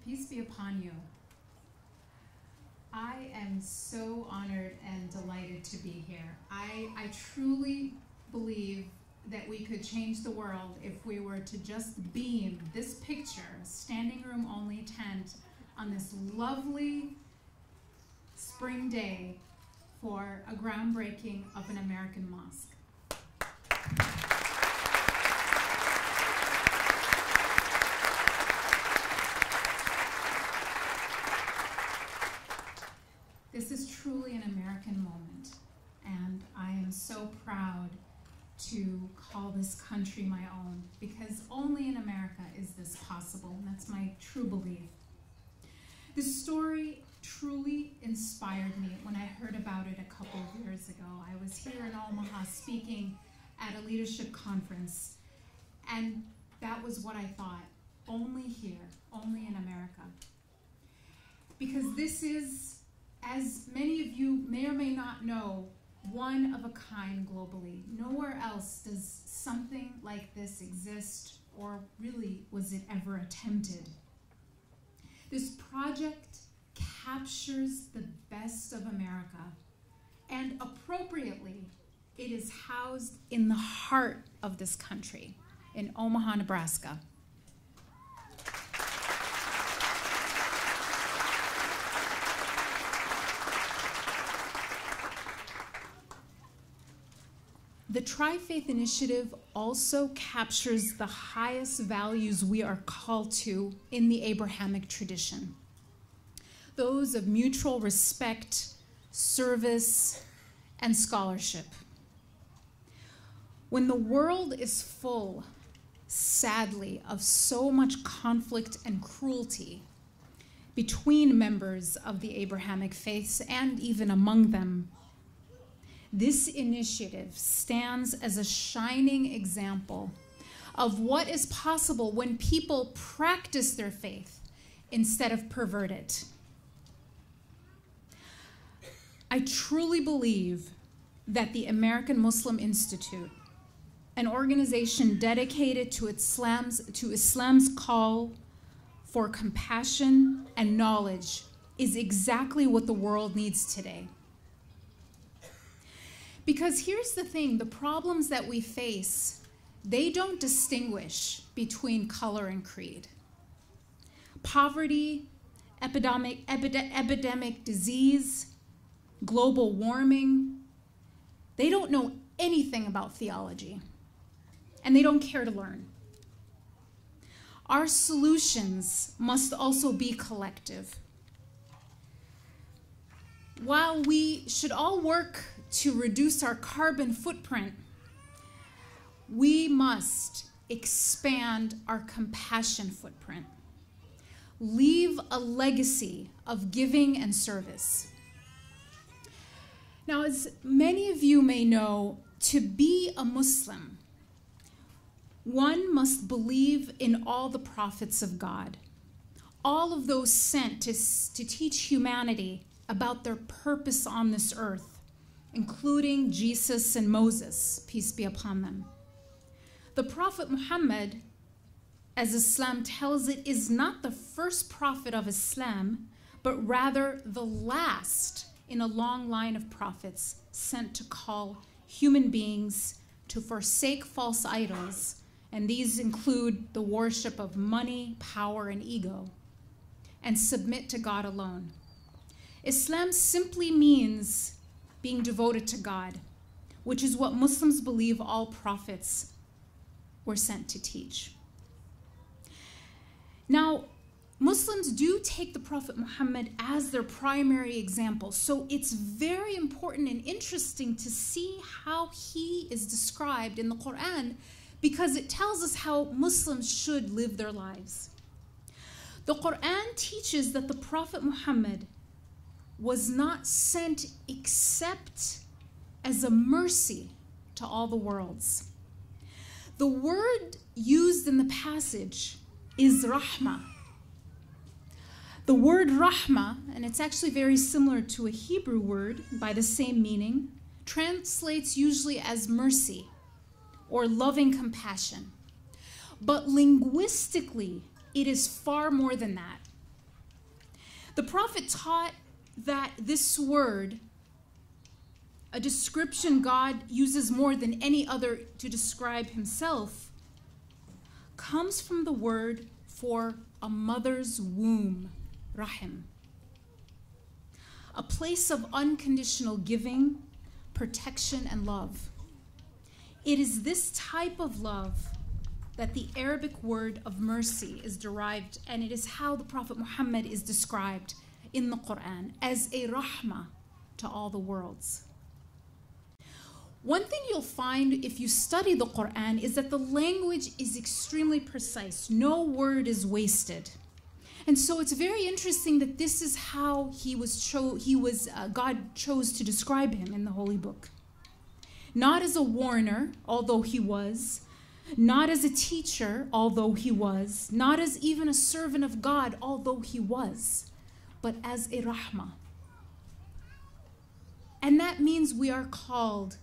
Peace be upon you. I am so honored and delighted to be here. I truly believe that we could change the world if we were to just beam this picture, standing room only tent, on this lovely spring day for a groundbreaking of an American mosque. This is truly an American moment, and I am so proud to call this country my own, because only in America is this possible, and that's my true belief. This story truly inspired me when I heard about it a couple of years ago. I was here in Omaha speaking at a leadership conference, and that was what I thought, only here, only in America. Because this is, as many of you may or may not know, one of a kind globally. Nowhere else does something like this exist, or really was it ever attempted. This project captures the best of America, and appropriately, it is housed in the heart of this country, in Omaha, Nebraska. The Tri-Faith Initiative also captures the highest values we are called to in the Abrahamic tradition. Those of mutual respect, service, and scholarship. When the world is full, sadly, of so much conflict and cruelty between members of the Abrahamic faiths and even among them, this initiative stands as a shining example of what is possible when people practice their faith instead of pervert it. I truly believe that the American Muslim Institute, an organization dedicated to Islam's call for compassion and knowledge, is exactly what the world needs today. Because here's the thing, the problems that we face, they don't distinguish between color and creed. Poverty, epidemic disease, global warming, they don't know anything about theology, and they don't care to learn. Our solutions must also be collective. While we should all work to reduce our carbon footprint, we must expand our compassion footprint. Leave a legacy of giving and service. Now, as many of you may know, to be a Muslim, one must believe in all the prophets of God, all of those sent to teach humanity about their purpose on this earth, including Jesus and Moses, peace be upon them. The Prophet Muhammad, as Islam tells it, is not the first prophet of Islam, but rather the last in a long line of prophets sent to call human beings to forsake false idols, and these include the worship of money, power, and ego, and submit to God alone. Islam simply means being devoted to God, which is what Muslims believe all prophets were sent to teach. Now, Muslims do take the Prophet Muhammad as their primary example, so it's very important and interesting to see how he is described in the Quran, because it tells us how Muslims should live their lives. The Quran teaches that the Prophet Muhammad was not sent except as a mercy to all the worlds. The word used in the passage is rahmah. The word rahmah, and it's actually very similar to a Hebrew word by the same meaning, translates usually as mercy or loving compassion. But linguistically, it is far more than that. The Prophet taught that this word, a description God uses more than any other to describe himself, comes from the word for a mother's womb, rahim. A place of unconditional giving, protection, and love. It is this type of love that the Arabic word of mercy is derived, and it is how the Prophet Muhammad is described in the Quran, as a rahmah to all the worlds. One thing you'll find if you study the Quran is that the language is extremely precise. No word is wasted. And so it's very interesting that this is how God chose to describe him in the Holy Book. Not as a warner, although he was, not as a teacher, although he was, not as even a servant of God, although he was, but as a rahmah. And that means we are called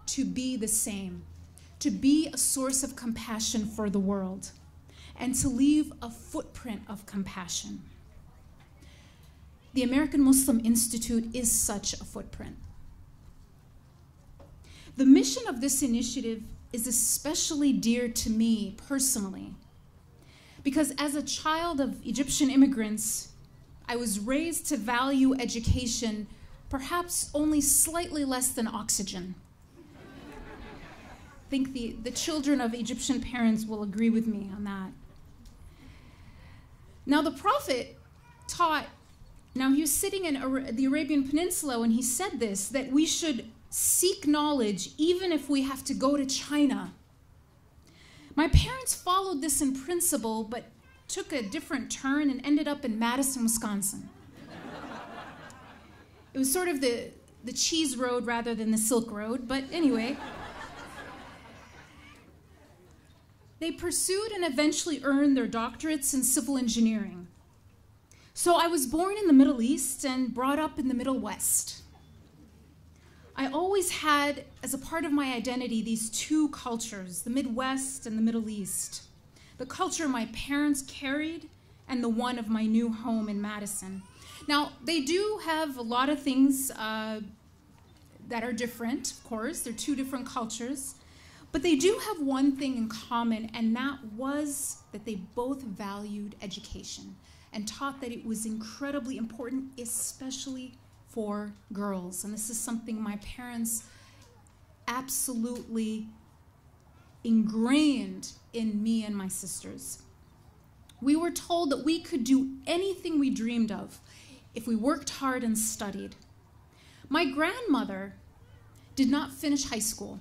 to be the same, to be a source of compassion for the world, and to leave a footprint of compassion. The American Muslim Institute is such a footprint. The mission of this initiative is especially dear to me personally, because as a child of Egyptian immigrants, I was raised to value education perhaps only slightly less than oxygen. I think the children of Egyptian parents will agree with me on that. Now the Prophet taught, now he was sitting in the Arabian Peninsula when he said this, that we should seek knowledge even if we have to go to China. My parents followed this in principle, but took a different turn and ended up in Madison, Wisconsin. It was sort of the cheese road rather than the Silk Road, but anyway. They pursued and eventually earned their doctorates in civil engineering. So I was born in the Middle East and brought up in the Middle West. I always had, as a part of my identity, these two cultures, the Midwest and the Middle East. The culture my parents carried and the one of my new home in Madison. Now, they do have a lot of things that are different, of course. They're two different cultures. But they do have one thing in common, and that was that they both valued education and taught that it was incredibly important, especially for girls. And this is something my parents absolutely ingrained in me and my sisters. We were told that we could do anything we dreamed of if we worked hard and studied. My grandmother did not finish high school,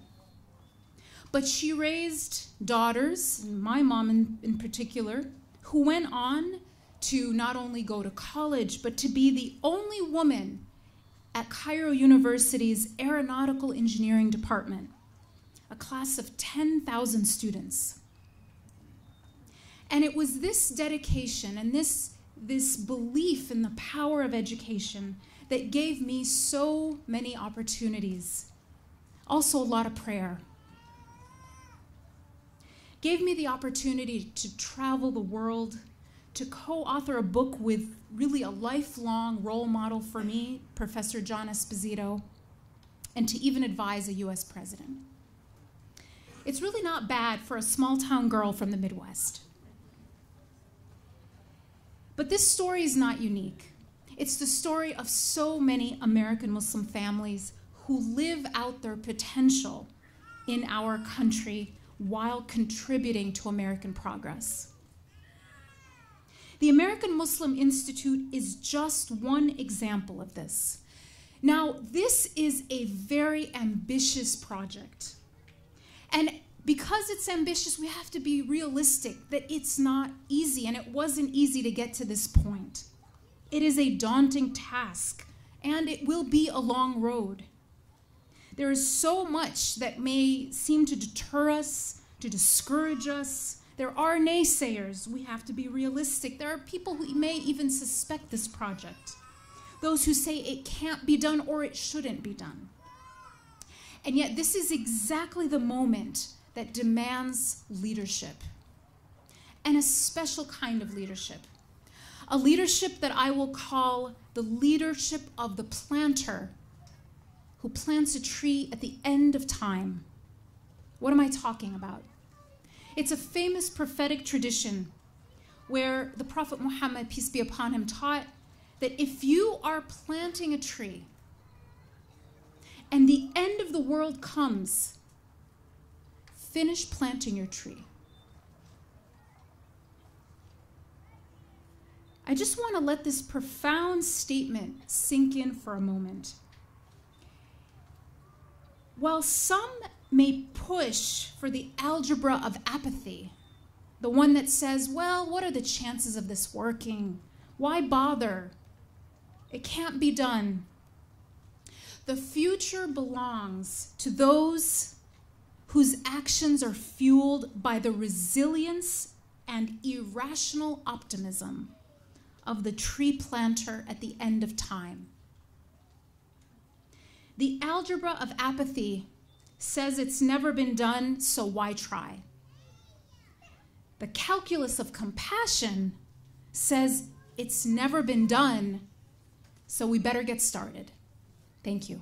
but she raised daughters, my mom in particular, who went on to not only go to college, but to be the only woman at Cairo University's Aeronautical Engineering Department, a class of 10,000 students. And it was this dedication and this belief in the power of education that gave me so many opportunities. Also a lot of prayer. Gave me the opportunity to travel the world, to co-author a book with really a lifelong role model for me, Professor John Esposito, and to even advise a US president. It's really not bad for a small-town girl from the Midwest. But this story is not unique. It's the story of so many American Muslim families who live out their potential in our country while contributing to American progress. The American Muslim Institute is just one example of this. Now, this is a very ambitious project. And because it's ambitious, we have to be realistic that it's not easy, and it wasn't easy to get to this point. It is a daunting task, and it will be a long road. There is so much that may seem to deter us, to discourage us. There are naysayers. We have to be realistic. There are people who may even suspect this project. Those who say it can't be done or it shouldn't be done. And yet this is exactly the moment that demands leadership, and a special kind of leadership. A leadership that I will call the leadership of the planter who plants a tree at the end of time. What am I talking about? It's a famous prophetic tradition where the Prophet Muhammad, peace be upon him, taught that if you are planting a tree and the end of the world comes, finish planting your tree. I just want to let this profound statement sink in for a moment. While some may push for the algebra of apathy, the one that says, well, what are the chances of this working? Why bother? It can't be done. The future belongs to those whose actions are fueled by the resilience and irrational optimism of the tree planter at the end of time. The algebra of apathy says it's never been done, so why try? The calculus of compassion says it's never been done, so we better get started. Thank you.